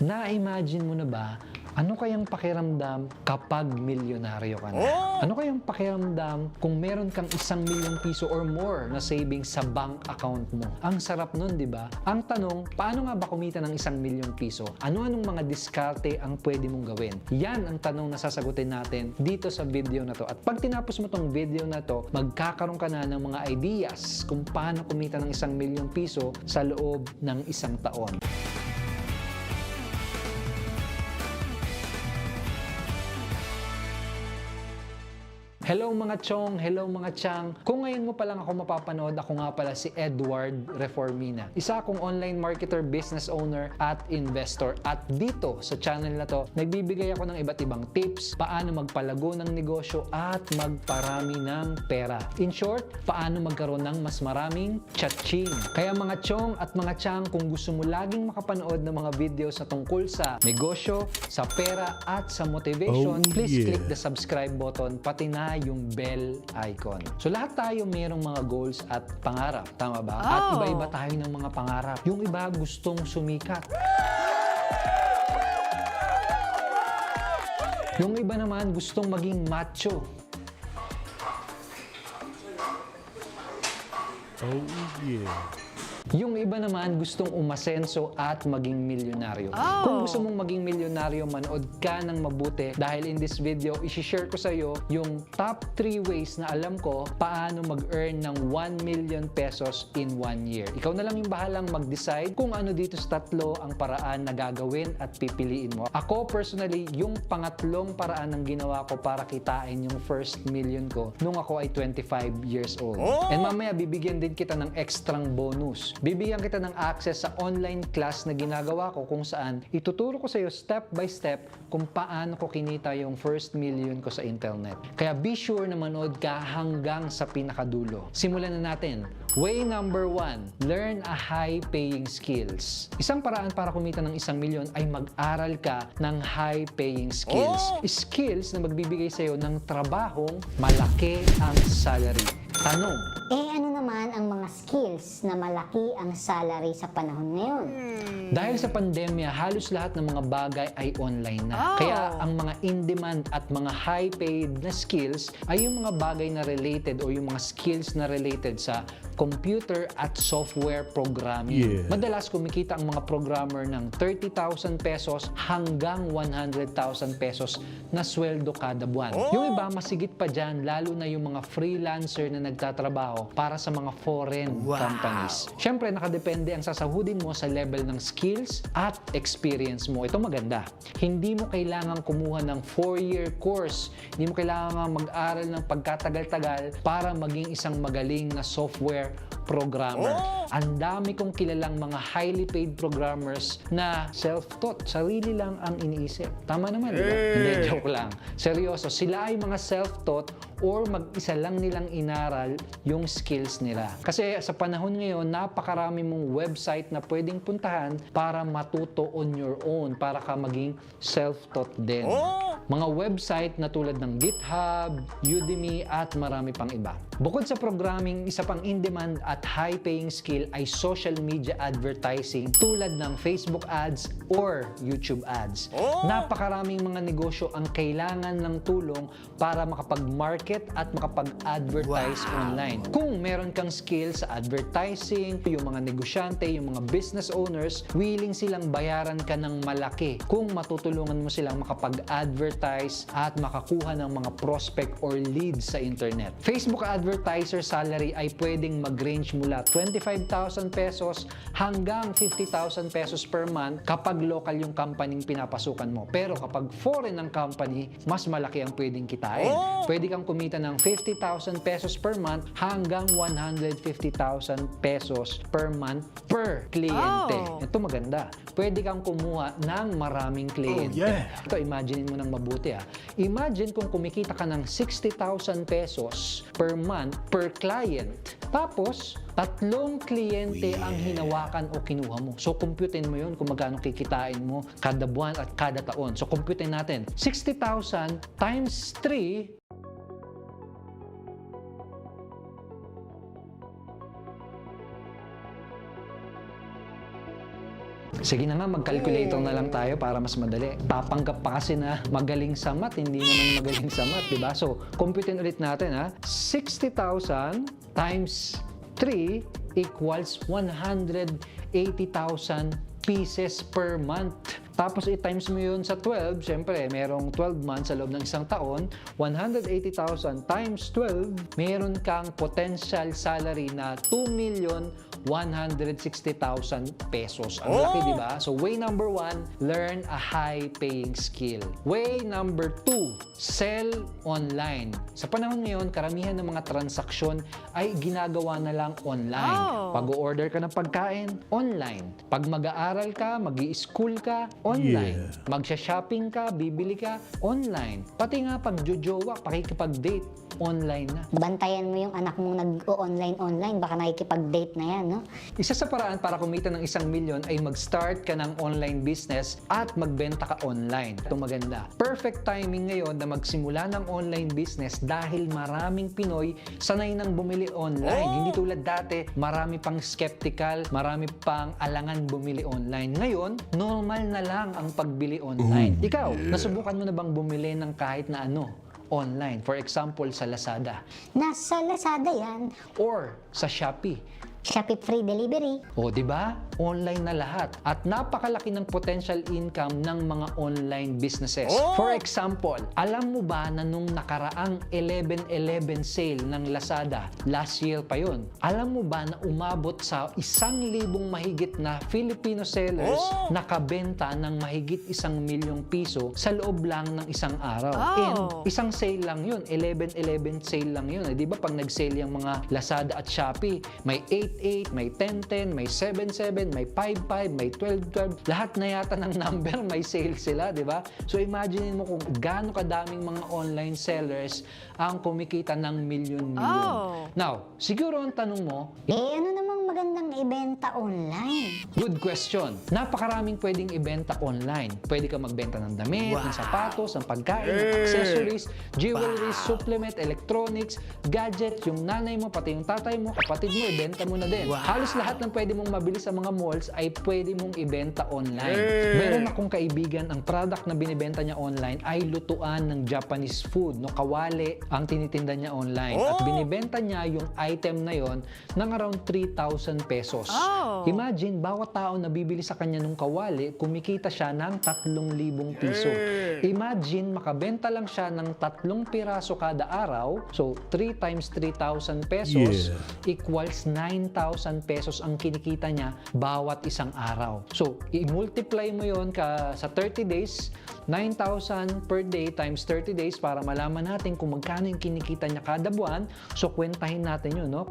Na-imagine mo na ba, ano kayang pakiramdam kapag milyonaryo ka na? Ano kayang pakiramdam kung meron kang 1,000,000 piso or more na savings sa bank account mo? Ang sarap nun, di ba? Ang tanong, paano nga ba kumita ng 1,000,000 piso? Ano-anong mga diskarte ang pwede mong gawin? Yan ang tanong na sasagutin natin dito sa video na to. At pag tinapos mo tong video na to, magkakaroon ka na ng mga ideas kung paano kumita ng 1,000,000 piso sa loob ng isang taon. Hello mga chong, hello mga chang. Kung ngayon mo pa lang ako mapapanood, ako nga pala si Edward Reformina. Isa akong online marketer, business owner at investor. At dito sa channel na to, nagbibigay ako ng iba't ibang tips, paano magpalago ng negosyo at magparami ng pera. In short, paano magkaroon ng mas maraming cha-ching. Kaya mga chong at mga chang, kung gusto mo laging makapanood ng mga videos na tungkol sa negosyo, sa pera at sa motivation, please click the subscribe button, pati na yung bell icon. So lahat tayo mayroong mga goals at pangarap, tama ba? At iba-iba tayo ng mga pangarap. Yung iba gustong sumikat. Yung iba naman gustong maging macho. Oh yeah. Yung iba naman gustong umasenso at maging milyonaryo. Kung gusto mong maging milyonaryo, manood ka ng mabuti dahil in this video, isi-share ko sa iyo yung top 3 ways na alam ko paano mag-earn ng 1 million pesos in 1 year. Ikaw na lang yung bahalang mag-decide kung ano dito sa tatlo ang paraan na gagawin at pipiliin mo. Ako personally, yung pangatlong paraan ng ginawa ko para kitain yung first million ko nung ako ay 25 years old. And mamaya bibigyan din kita ng extrang bonus. Bibigyan kita ng access sa online class na ginagawa ko kung saan ituturo ko sa iyo step by step kung paano ko kinita yung first million ko sa internet. Kaya be sure na manood ka hanggang sa pinakadulo. Simulan na natin. Way number 1, learn a high-paying skills. Isang paraan para kumita ng 1,000,000 ay mag-aral ka ng high-paying skills. Skills na magbibigay sa iyo ng trabahong malaki ang salary. Tanong, ano naman ang mga skills na malaki ang salary sa panahon ngayon? dahil sa pandemya, halos lahat ng mga bagay ay online na. Kaya ang mga in-demand at mga high-paid na skills ay yung mga bagay na related o yung mga skills na related sa computer at software programming. Madalas kumikita ang mga programmer ng 30,000 pesos hanggang 100,000 pesos na sweldo kada buwan. Yung iba masigit pa dyan, lalo na yung mga freelancer na nagtatrabaho para sa mga foreign companies. Siyempre, nakadepende ang sasahudin mo sa level ng skills at experience mo. Ito maganda. Hindi mo kailangang kumuha ng 4-year course. Hindi mo kailangang mag-aral ng pagkatagal-tagal para maging isang magaling na software programmer. Ang dami kong kilalang mga highly paid programmers na self-taught. Sarili lang ang iniisip. Tama naman, di ba? Hindi, joke lang. Seryoso, sila ay mga self-taught or mag-isa lang nilang inaral yung skills nila. Kasi sa panahon ngayon, napakarami mong website na pwedeng puntahan para matuto on your own, para ka maging self-taught din. Mga website na tulad ng GitHub, Udemy, at marami pang iba. Bukod sa programming, isa pang in-demand at high-paying skill ay social media advertising tulad ng Facebook ads or YouTube ads. Napakaraming mga negosyo ang kailangan ng tulong para makapag-market at makapag-advertise online. Kung meron kang skill sa advertising, yung mga negosyante, yung mga business owners, willing silang bayaran ka ng malaki kung matutulungan mo silang makapag-advertise at makakuha ng mga prospect or leads sa internet. Facebook advertiser salary ay pwedeng mag-range mula 25,000 pesos hanggang 50,000 pesos per month kapag local yung company pinapasukan mo. Pero kapag foreign ang company, mas malaki ang pwedeng kitain. Pwede kang kumita ng 50,000 pesos per month hanggang 150,000 pesos per month per kliyente. Ito maganda. Pwede kang kumuha ng maraming kliyente. Ito, imagine mo ng mabuti ha. Imagine kung kumikita ka ng 60,000 pesos per month per client. Tapos, 3 kliyente ang hinawakan o kinuha mo. So, computein mo yun kung magkano kikitain mo kada buwan at kada taon. So, computein natin. 60,000 times 3, Sige na nga, mag-calculator na lang tayo para mas madali. Papanggap pa kasi na magaling sa math, hindi naman magaling sa math, di ba? So, computin ulit natin ha. 60,000 times 3 equals 180,000 pieces per month. Tapos i-times mo yun sa 12, syempre, merong 12 months sa loob ng isang taon, 180,000 times 12, meron kang potential salary na 2,160,000 pesos. Ang laki, di ba? So, way number 1, learn a high-paying skill. Way number 2, sell online. Sa panahon ngayon, karamihan ng mga transaksyon ay ginagawa na lang online. Pag-order ka ng pagkain, online. Pag mag-aaral ka, mag-i-school ka, online. Magsha-shopping ka, bibili ka, online. Pati nga pag-jojowa, pakikipag-date, online na. Bantayan mo yung anak mong nag-online, baka nakikipag-date na yan, no? Isa sa paraan para kumita ng 1 milyon ay mag-start ka ng online business at magbenta ka online. Ito maganda. Perfect timing ngayon na magsimula ng online business dahil maraming Pinoy sanay nang bumili online. Hindi tulad dati, marami pang skeptical, marami pang alangan bumili online. Ngayon, normal na lang ang pagbili online. Ikaw, nasubukan mo na bang bumili ng kahit na ano online? For example, sa Lazada. Nasa Lazada yan. Or sa Shopee. Shopee free delivery. O, di ba? Online na lahat. At napakalaki ng potential income ng mga online businesses. For example, alam mo ba na nung nakaraang 11/11 sale ng Lazada, last year pa yun, alam mo ba na umabot sa 1,000 mahigit na Filipino sellers nakabenta ng mahigit 1 milyong piso sa loob lang ng isang araw? And isang sale lang yun, 11/11 sale lang yun. Di ba pag nag-sale yung mga Lazada at Shopee, may 8/8, may 10/10, may 7/7, may 5/5, may 12/12, lahat na yata ng number may sale sila, di ba? So imagine mo kung gaano kadaming mga online sellers ang kumikita ng milyon-milyon. Now, siguro ang tanong mo, Ano namang magandang ibenta online? good question. Napakaraming pwedeng ibenta online. Pwede ka magbenta ng damit, ng sapatos, ng pagkain, ng accessories, jewelry, supplement, electronics, gadget, yung nanay mo, pati yung tatay mo, kapatid mo, ibenta mo na din. Halos lahat ng pwede mong mabili sa mga malls ay pwede mong ibenta online. Meron akong kaibigan, ang product na binibenta niya online ay lutuan ng Japanese food, no, kawali ang tinitinda niya online. At binibenta niya yung item na yon ng around 3,000 pesos. Imagine, bawat tao na bibili sa kanya ng kawali, kumikita siya ng 3,000 piso. Imagine, makabenta lang siya ng 3 piraso kada araw. So, 3 times 3,000 pesos equals 9,000 pesos ang kinikita niya bawat isang araw. So, i-multiply mo yon sa 30 days, 9,000 per day times 30 days para malaman natin kung magkano yung kinikita niya kada buwan. So, kwentahin natin yun, no?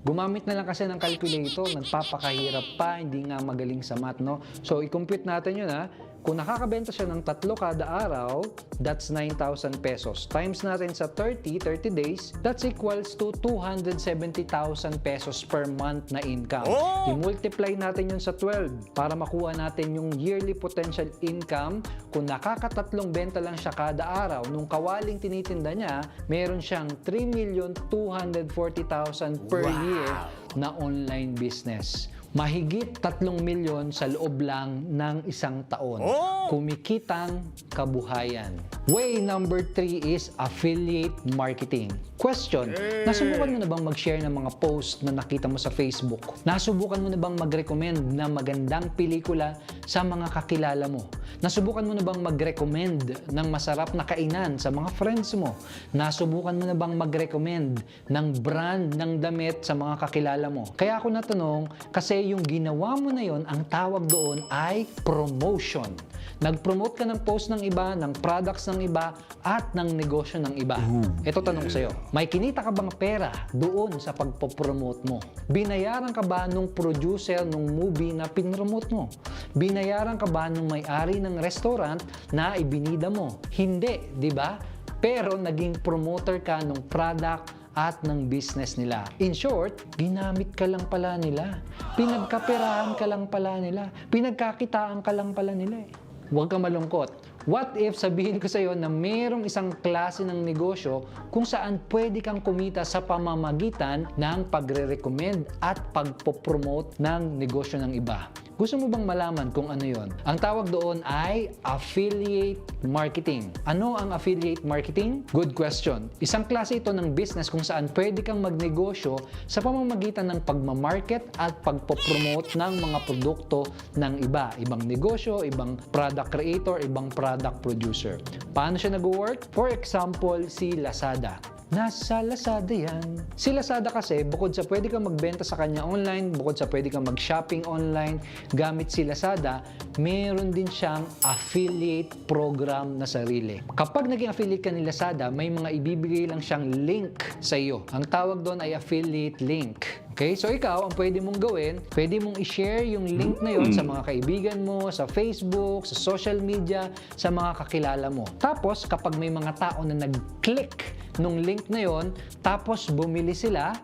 Gumamit na lang kasi ng calculator, nagpapakahirap pa, hindi nga magaling sa math, no? So, i-compute natin yun, ha? Kung nakakabenta siya ng 3 kada araw, that's 9,000 pesos. Times natin sa 30 days, that's equals to 270,000 pesos per month na income. I-multiply natin yun sa 12 para makuha natin yung yearly potential income. Kung nakakatatlong benta lang siya kada araw, nung kawaling tinitinda niya, meron siyang 3,240,000 per year na online business. Mahigit 3 milyon sa loob lang ng isang taon. Kumikitang kabuhayan. Way number 3 is affiliate marketing. Question, nasubukan mo na bang mag-share ng mga post na nakita mo sa Facebook? Nasubukan mo na bang mag-recommend na magandang pelikula sa mga kakilala mo? Nasubukan mo na bang mag-recommend ng masarap na kainan sa mga friends mo? Nasubukan mo na bang mag-recommend ng brand ng damit sa mga kakilala mo? Kaya ako natanong, kasi yung ginawa mo na yon, ang tawag doon ay promotion. Nag-promote ka ng post ng iba, ng products ng iba, at ng negosyo ng iba. Ito tanong ko sa'yo, may kinita ka bang pera doon sa pagpo-promote mo? Binayaran ka ba nung producer nung movie na pinromote mo? Binayaran ka ba nung may-ari ng restaurant na ibinida mo? Hindi, di ba? pero naging promoter ka ng product at ng business nila. In short, ginamit ka lang pala nila. Pinagkaperahan ka lang pala nila. Pinagkakitaan ka lang pala nila. Huwag ka malungkot. What if sabihin ko sa iyo na mayroong isang klase ng negosyo kung saan pwede kang kumita sa pamamagitan ng pagre-recommend at pagpo-promote ng negosyo ng iba? Gusto mo bang malaman kung ano yon? Ang tawag doon ay affiliate marketing. Ano ang affiliate marketing? Good question. Isang klase ito ng business kung saan pwede kang magnegosyo sa pamamagitan ng pagmamarket at pagpo-promote ng mga produkto ng iba. Ibang negosyo, ibang product creator, ibang product producer. Paano siya nag-work? For example, si Lazada. Nasa Lazada yan. Si Lazada kasi, bukod sa pwede kang magbenta sa kanya online, bukod sa pwede kang mag-shopping online, gamit si Lazada, meron din siyang affiliate program na sarili. Kapag naging affiliate ka ni Lazada, may mga ibibigay lang siyang link sa iyo. Ang tawag doon ay affiliate link. Okay? So ikaw, ang pwede mong gawin, pwede mong i-share yung link na yon sa mga kaibigan mo, sa Facebook, sa social media, sa mga kakilala mo. Tapos, kapag may mga tao na nag-click nung link na yon, tapos bumili sila,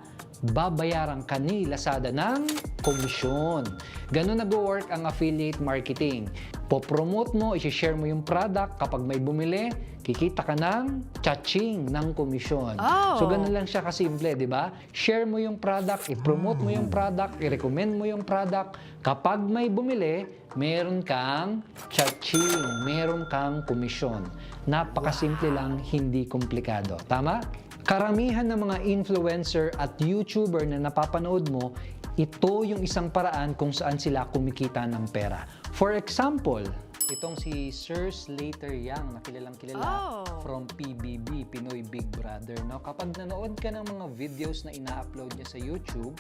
babayaran ka ni Lazada ng komisyon. Ganun nag-work ang affiliate marketing. Po-promote mo, i-share mo yung product, kapag may bumili, kikita ka ng cha-ching ng komisyon. Oh. So ganun lang siya kasimple, di ba? Share mo yung product, i-promote mo yung product, i-recommend mo yung product. Kapag may bumili, meron kang cha-ching, meron kang komisyon. Napakasimple lang, hindi komplikado. Tama? Karamihan ng mga influencer at YouTuber na napapanood mo, ito yung isang paraan kung saan sila kumikita ng pera. For example, itong si Sir Slater Yang na kilalang kilala from PBB, Pinoy Big Brother. No? Kapag nanood ka ng mga videos na ina-upload niya sa YouTube,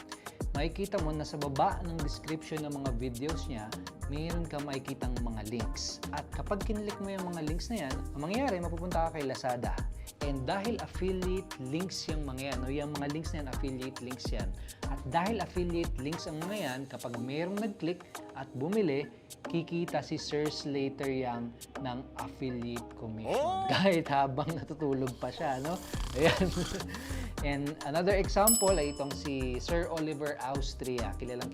makikita mo na sa baba ng description ng mga videos niya, mayroon ka makikitang mga links. At kapag kinlik mo yung mga links na yan, ang mangyayari, mapupunta ka kay Lazada. And dahil affiliate links yung mga yan, no? Yung mga links na yan, affiliate links yan. At dahil affiliate links ang mga yan, kapag mayroong nag-click at bumili, kikita si Sir Slater Yang ng affiliate commission. Kahit habang natutulog pa siya, no? Ayan. And another example ay itong si Sir Oliver Austria, kilalang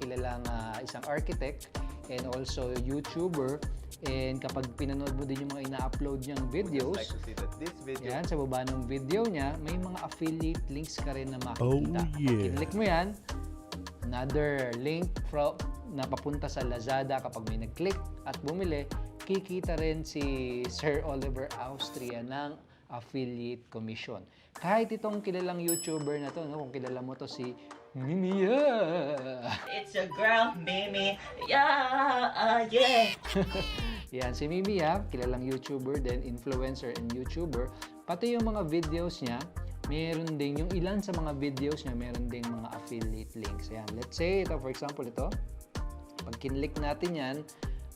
isang architect and also YouTuber. And kapag pinanood mo din yung mga ina-upload niyang videos, like to see that this video. yan, sa baba ng video niya, may mga affiliate links ka rin na makikita. Oh, yeah. Kapag click mo yan, another link na papunta sa Lazada. Kapag may nag-click at bumili, kikita rin si Sir Oliver Austria ng affiliate commission. Kahit itong kilalang YouTuber na to, no, kung kilala mo to, si Mimiya. It's your girl, Mimi. Yeah, yeah. Yan, si Mimiya, kilalang YouTuber din, influencer and YouTuber. Pati yung mga videos niya, meron din, yung ilan sa mga videos niya, meron ding mga affiliate links. Yan, let's say, ito for example, ito. Pag kinlik natin yan,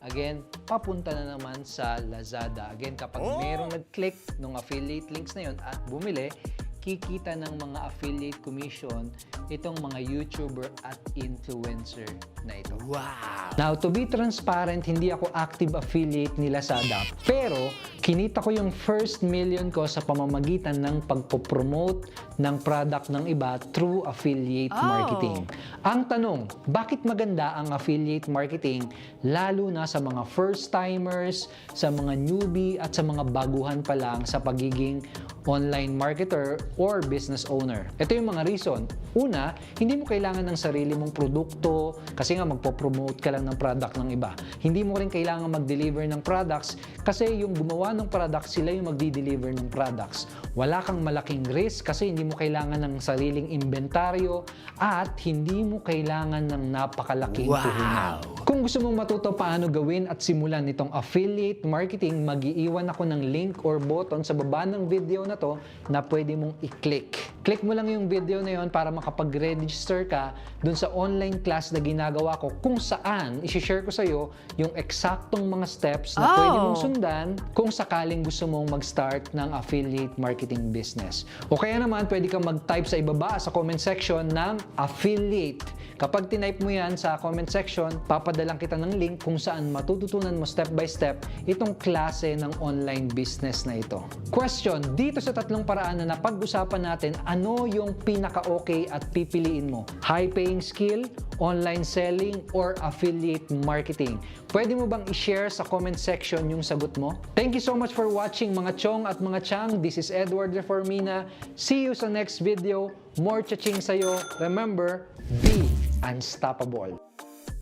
again, papunta na naman sa Lazada. Again, kapag merong nag-click ng affiliate links na yun at bumili, kikita ng mga affiliate commission itong mga YouTuber at influencer na ito. Wow! Now, to be transparent, hindi ako active affiliate ni Lazada, pero kinita ko yung first million ko sa pamamagitan ng pagpo-promote ng product ng iba through affiliate marketing. Ang tanong, bakit maganda ang affiliate marketing lalo na sa mga first-timers, sa mga newbie at sa mga baguhan pa lang sa pagiging online marketer or business owner? Ito yung mga reason. Una, hindi mo kailangan ng sarili mong produkto kasi nga magpo-promote ka lang ng product ng iba. Hindi mo rin kailangan mag-deliver ng products kasi yung gumawa ng products, sila yung magdi-deliver ng products. Wala kang malaking risk kasi hindi mo kailangan ng sariling inventaryo at hindi mo kailangan ng napakalaking puhunan. Kung gusto mong matuto paano gawin at simulan nitong affiliate marketing, mag-iiwan ako ng link or button sa baba ng video na to na pwede mong i-click. Click mo lang yung video na yon para makapag-register ka dun sa online class na ginagawa ko kung saan isi-share ko sa'yo yung eksaktong mga steps na pwede mong sundan kung sakaling gusto mong mag-start ng affiliate marketing business. O kaya naman, pwede kang mag-type sa ibaba sa comment section ng affiliate. Kapag tinype mo yan sa comment section, papadalang kita ng link kung saan matututunan mo step by step itong klase ng online business na ito. Question, dito sa tatlong paraan na napag-usapan natin, ano yung pinaka-okay at pipiliin mo? High-paying skill, online selling, or affiliate marketing? Pwede mo bang i-share sa comment section yung sagot mo? Thank you so much for watching mga chong at mga chang. This is Edward Reformina. See you sa next video. More cha-ching sa'yo. Remember, be unstoppable.